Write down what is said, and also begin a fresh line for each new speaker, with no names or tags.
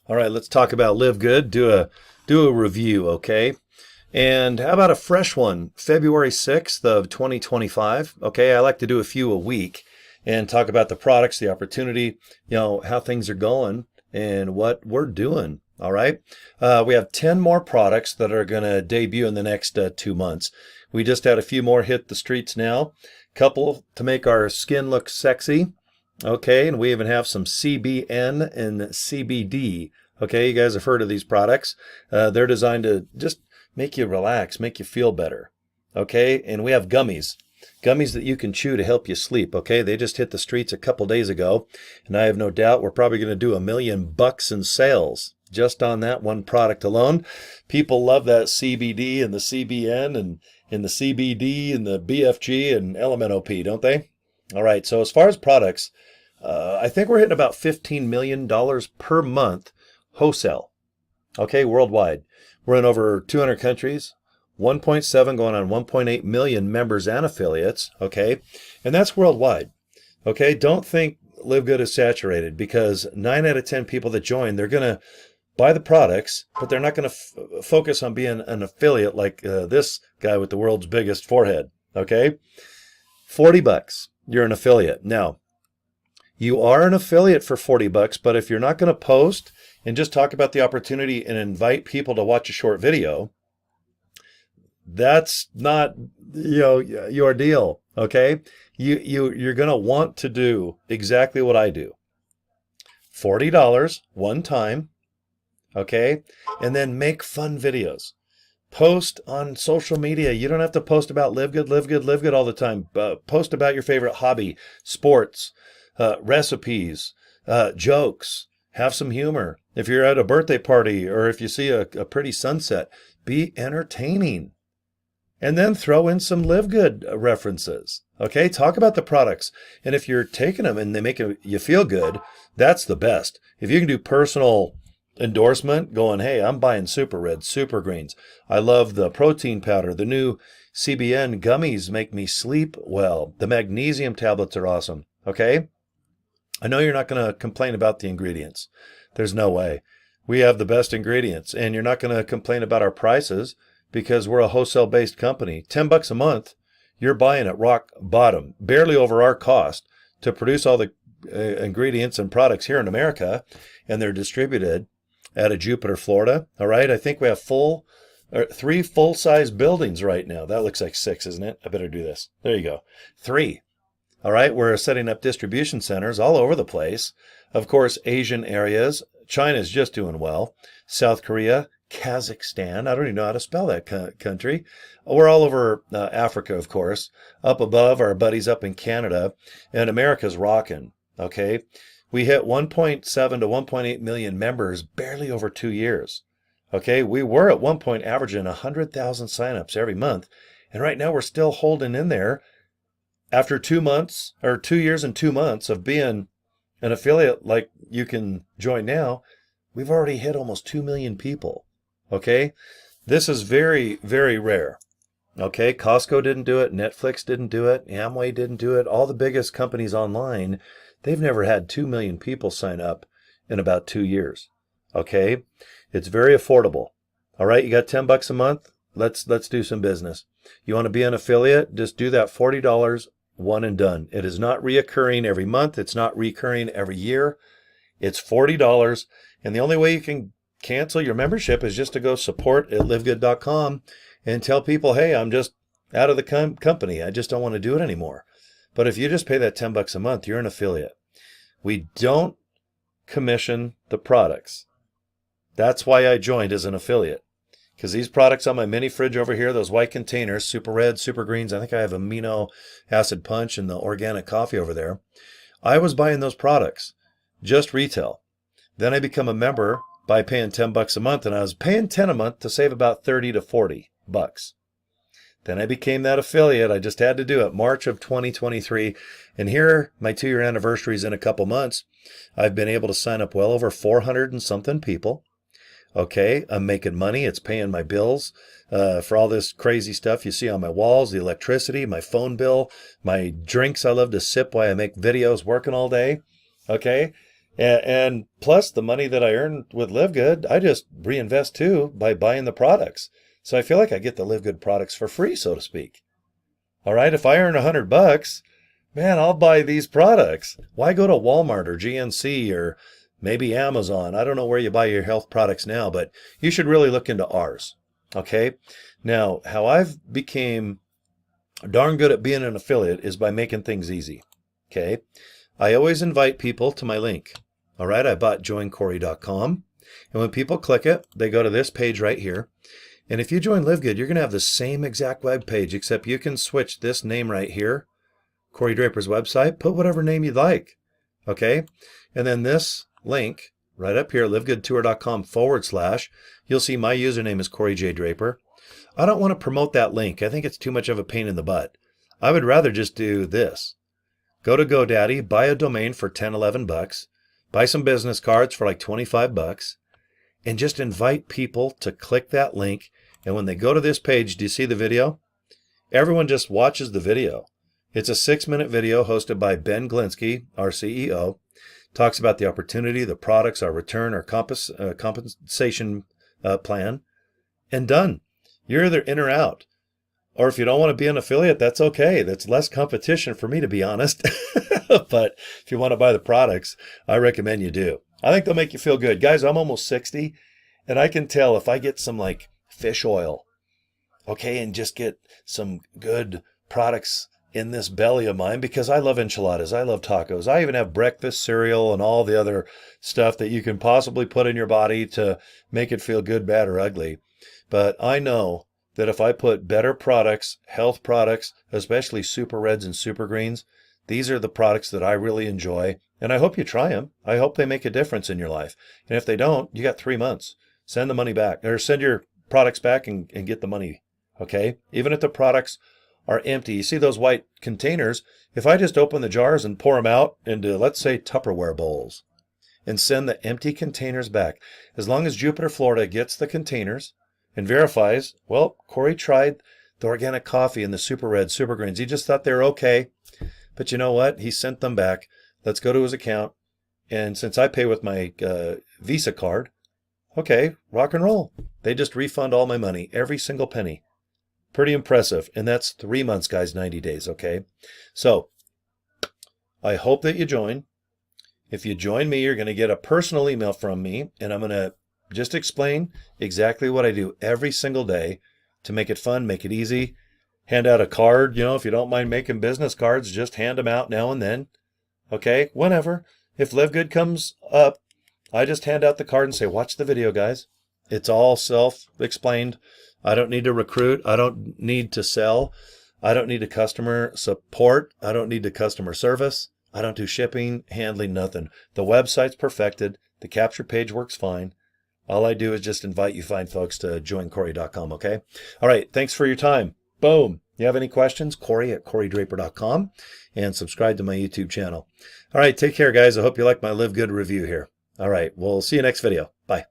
All right, let's talk about Live Good. Do a review, okay? And how about a fresh one, February 6th of 2025? Okay, I like to do a few a week and talk about the products, the opportunity, how things are going and what we're doing. All right. We have 10 more products that are going to debut in the next 2 months. We just had a few more hit the streets now, couple to make our skin look sexy. Okay, and we even have some CBN and CBD. Okay, you guys have heard of these products. They're designed to just make you relax, make you feel better. Okay, and we have gummies. Gummies that you can chew to help you sleep. Okay, they just hit the streets a couple days ago, and I have no doubt we're probably going to do $1 million in sales just on that one product alone. People love that CBD and the CBN and the CBD and the BFG and LMNOP, don't they? All right, so as far as products, I think we're hitting about $15 million per month wholesale, okay, worldwide. We're in over 200 countries, 1.7 going on 1.8 million members and affiliates, okay, and that's worldwide, okay. Don't think Live Good is saturated, because 9 out of 10 people that join, they're going to buy the products, but they're not going to focus on being an affiliate like this guy with the world's biggest forehead, okay. $40, you're an affiliate. Now, you are an affiliate for $40, but if you're not going to post and just talk about the opportunity and invite people to watch a short video, that's not your deal, okay? You're going to want to do exactly what I do. $40 one time, okay? And then make fun videos. Post on social media. You don't have to post about Live Good, Live Good, Live Good all the time. Post about your favorite hobby, sports, recipes, jokes. Have some humor. If you're at a birthday party or if you see a pretty sunset, be entertaining. And then throw in some Live Good references. Okay, talk about the products. And if you're taking them and they make you feel good, that's the best. If you can do personal endorsement going, hey, I'm buying Super Red, Super Greens. I love the protein powder. The new CBN gummies make me sleep well. The magnesium tablets are awesome. Okay? I know you're not going to complain about the ingredients. There's no way. We have the best ingredients, and you're not going to complain about our prices because we're a wholesale-based company. $10 a month, you're buying at rock bottom, barely over our cost to produce all the ingredients and products here in America, and they're distributed out of Jupiter, Florida. All right, I think we have 3 full-size buildings right now. That looks like 6, isn't it? I better do this. There you go. 3. All right, we're setting up distribution centers all over the place. Of course, Asian areas. China's just doing well. South Korea, Kazakhstan. I don't even know how to spell that country. We're all over Africa, of course. Up above, our buddies up in Canada. And America's rocking, okay? We hit 1.7 to 1.8 million members barely over 2 years. Okay, we were at one point averaging 100,000 signups every month. And right now we're still holding in there. After 2 months, or 2 years and 2 months of being an affiliate like you can join now, we've already hit almost 2 million people. Okay? This is very, very rare. Okay? Costco didn't do it. Netflix didn't do it. Amway didn't do it. All the biggest companies online, they've never had 2 million people sign up in about 2 years. Okay? It's very affordable. All right? You got $10 a month? Let's do some business. You want to be an affiliate? Just do that $40 one and done. It is not reoccurring every month. It's not recurring every year. It's $40. And the only way you can cancel your membership is just to go support at livegood.com and tell people, hey, I'm just out of the company. I just don't want to do it anymore. But if you just pay that $10 a month, you're an affiliate. We don't commission the products. That's why I joined as an affiliate. Because these products on my mini fridge over here, those white containers, Super Red, Super Greens, I think I have amino acid punch and the organic coffee over there. I was buying those products, just retail. Then I become a member by paying $10 a month, and I was paying $10 a month to save about $30 to $40. Then I became that affiliate. I just had to do it. March of 2023. And here, my 2-year anniversary is in a couple months. I've been able to sign up well over 400 and something people. Okay, I'm making money. It's paying my bills for all this crazy stuff you see on my walls, the electricity, my phone bill, my drinks I love to sip while I make videos working all day. Okay, And plus the money that I earn with Live Good, I just reinvest too by buying the products. So I feel like I get the Live Good products for free, so to speak. All right, if I earn $100, man, I'll buy these products. Why go to Walmart or GNC or maybe Amazon? I don't know where you buy your health products now, but you should really look into ours. Okay. Now, how I've became darn good at being an affiliate is by making things easy. Okay. I always invite people to my link. All right. I bought joincory.com. And when people click it, they go to this page right here. And if you join LiveGood, you're going to have the same exact web page, except you can switch this name right here, Cory Draper's website, put whatever name you'd like. Okay. And then this link right up here, livegoodtour.com/, you'll see my username is Cory J. Draper. I don't want to promote that link. I think it's too much of a pain in the butt. I would rather just do this. Go to GoDaddy, buy a domain for $10, $11, buy some business cards for like $25, and just invite people to click that link. And when they go to this page, do you see the video? Everyone just watches the video. It's a 6-minute video hosted by Ben Glinsky, our CEO. Talks about the opportunity, the products, our return, our compensation plan, and done. You're either in or out. Or if you don't want to be an affiliate, that's okay. That's less competition for me, to be honest. But if you want to buy the products, I recommend you do. I think they'll make you feel good. Guys, I'm almost 60, and I can tell if I get some like fish oil, okay, and just get some good products in this belly of mine, because I love enchiladas, I love tacos, I even have breakfast cereal and all the other stuff that you can possibly put in your body to make it feel good, bad, or ugly. But I know that if I put better products, health products, especially super reds and super greens, these are the products that I really enjoy, and I hope you try them. I hope they make a difference in your life. And if they don't, you got 3 months. Send the money back, or send your products back and get the money, okay? Even if the products are empty. You see those white containers? If I just open the jars and pour them out into, let's say, Tupperware bowls and send the empty containers back, as long as Jupiter, Florida gets the containers and verifies, well, Cory tried the organic coffee and the super red, super greens. He just thought they were okay. But you know what? He sent them back. Let's go to his account. And since I pay with my Visa card, okay, rock and roll. They just refund all my money, every single penny. Pretty impressive. And that's 3 months, guys, 90 days, okay? So I hope that you join. If you join me, you're going to get a personal email from me, and I'm going to just explain exactly what I do every single day to make it fun, make it easy. Hand out a card, if you don't mind making business cards, just hand them out now and then. Okay, whenever. If Live Good comes up, I just hand out the card and say, watch the video, guys. It's all self-explained. I don't need to recruit. I don't need to sell. I don't need a customer support. I don't need the customer service. I don't do shipping, handling, nothing. The website's perfected. The capture page works fine. All I do is just invite you fine folks to joincory.com, okay? All right, thanks for your time. Boom. You have any questions? Cory@corydraper.com, and subscribe to my YouTube channel. All right, take care, guys. I hope you like my Live Good review here. All right, we'll see you next video. Bye.